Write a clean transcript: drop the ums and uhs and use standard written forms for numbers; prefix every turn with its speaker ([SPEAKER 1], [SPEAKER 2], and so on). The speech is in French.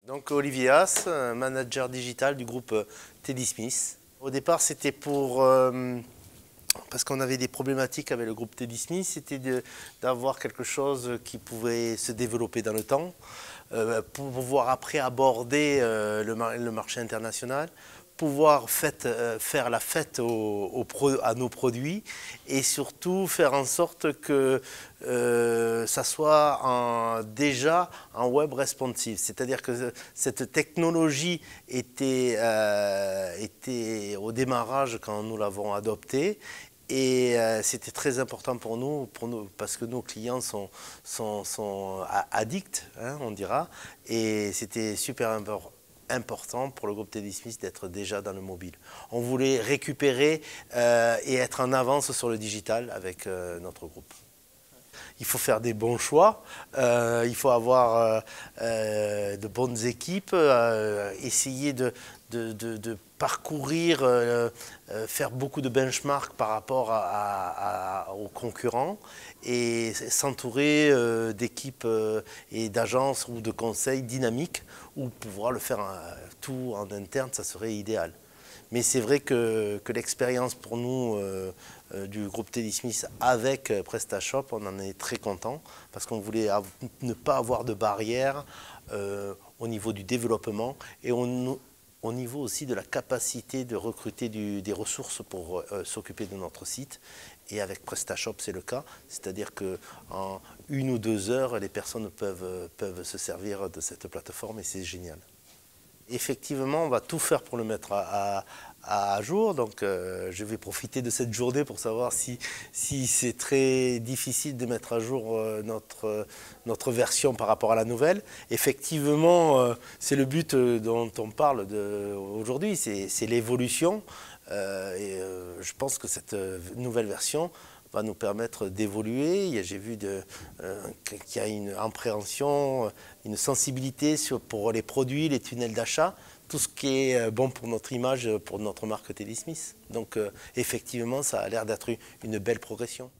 [SPEAKER 1] Donc Olivier Haas, manager digital du groupe Teddy Smith. Au départ, c'était parce qu'on avait des problématiques avec le groupe Teddy Smith, c'était d'avoir quelque chose qui pouvait se développer dans le temps, pour pouvoir après aborder le marché international, pouvoir faire la fête à nos produits et surtout faire en sorte que ça soit déjà en web responsive. C'est-à-dire que cette technologie était au démarrage quand nous l'avons adoptée. Et c'était très important pour nous parce que nos clients sont addicts, hein, on dira. Et c'était super important pour le groupe Teddy Smith d'être déjà dans le mobile. On voulait récupérer et être en avance sur le digital avec notre groupe. Il faut faire des bons choix, il faut avoir de bonnes équipes, essayer de parcourir, faire beaucoup de benchmarks par rapport aux concurrents et s'entourer d'équipes et d'agences ou de conseils dynamiques ou pouvoir le faire tout en interne, ça serait idéal. Mais c'est vrai que l'expérience pour nous du groupe Teddy Smith avec PrestaShop, on en est très content parce qu'on voulait ne pas avoir de barrières au niveau du développement et au niveau aussi de la capacité de recruter des ressources pour s'occuper de notre site. Et avec PrestaShop, c'est le cas, c'est-à-dire qu'en 1 ou 2 heures, les personnes peuvent se servir de cette plateforme et c'est génial. Effectivement, on va tout faire pour le mettre à jour, donc je vais profiter de cette journée pour savoir si c'est très difficile de mettre à jour notre version par rapport à la nouvelle. Effectivement, c'est le but dont on parle aujourd'hui, c'est l'évolution. Je pense que cette nouvelle version va nous permettre d'évoluer. J'ai vu qu'il y a une appréhension, une sensibilité pour les produits, les tunnels d'achat, tout ce qui est bon pour notre image, pour notre marque Teddy Smith. Donc effectivement, ça a l'air d'être une belle progression.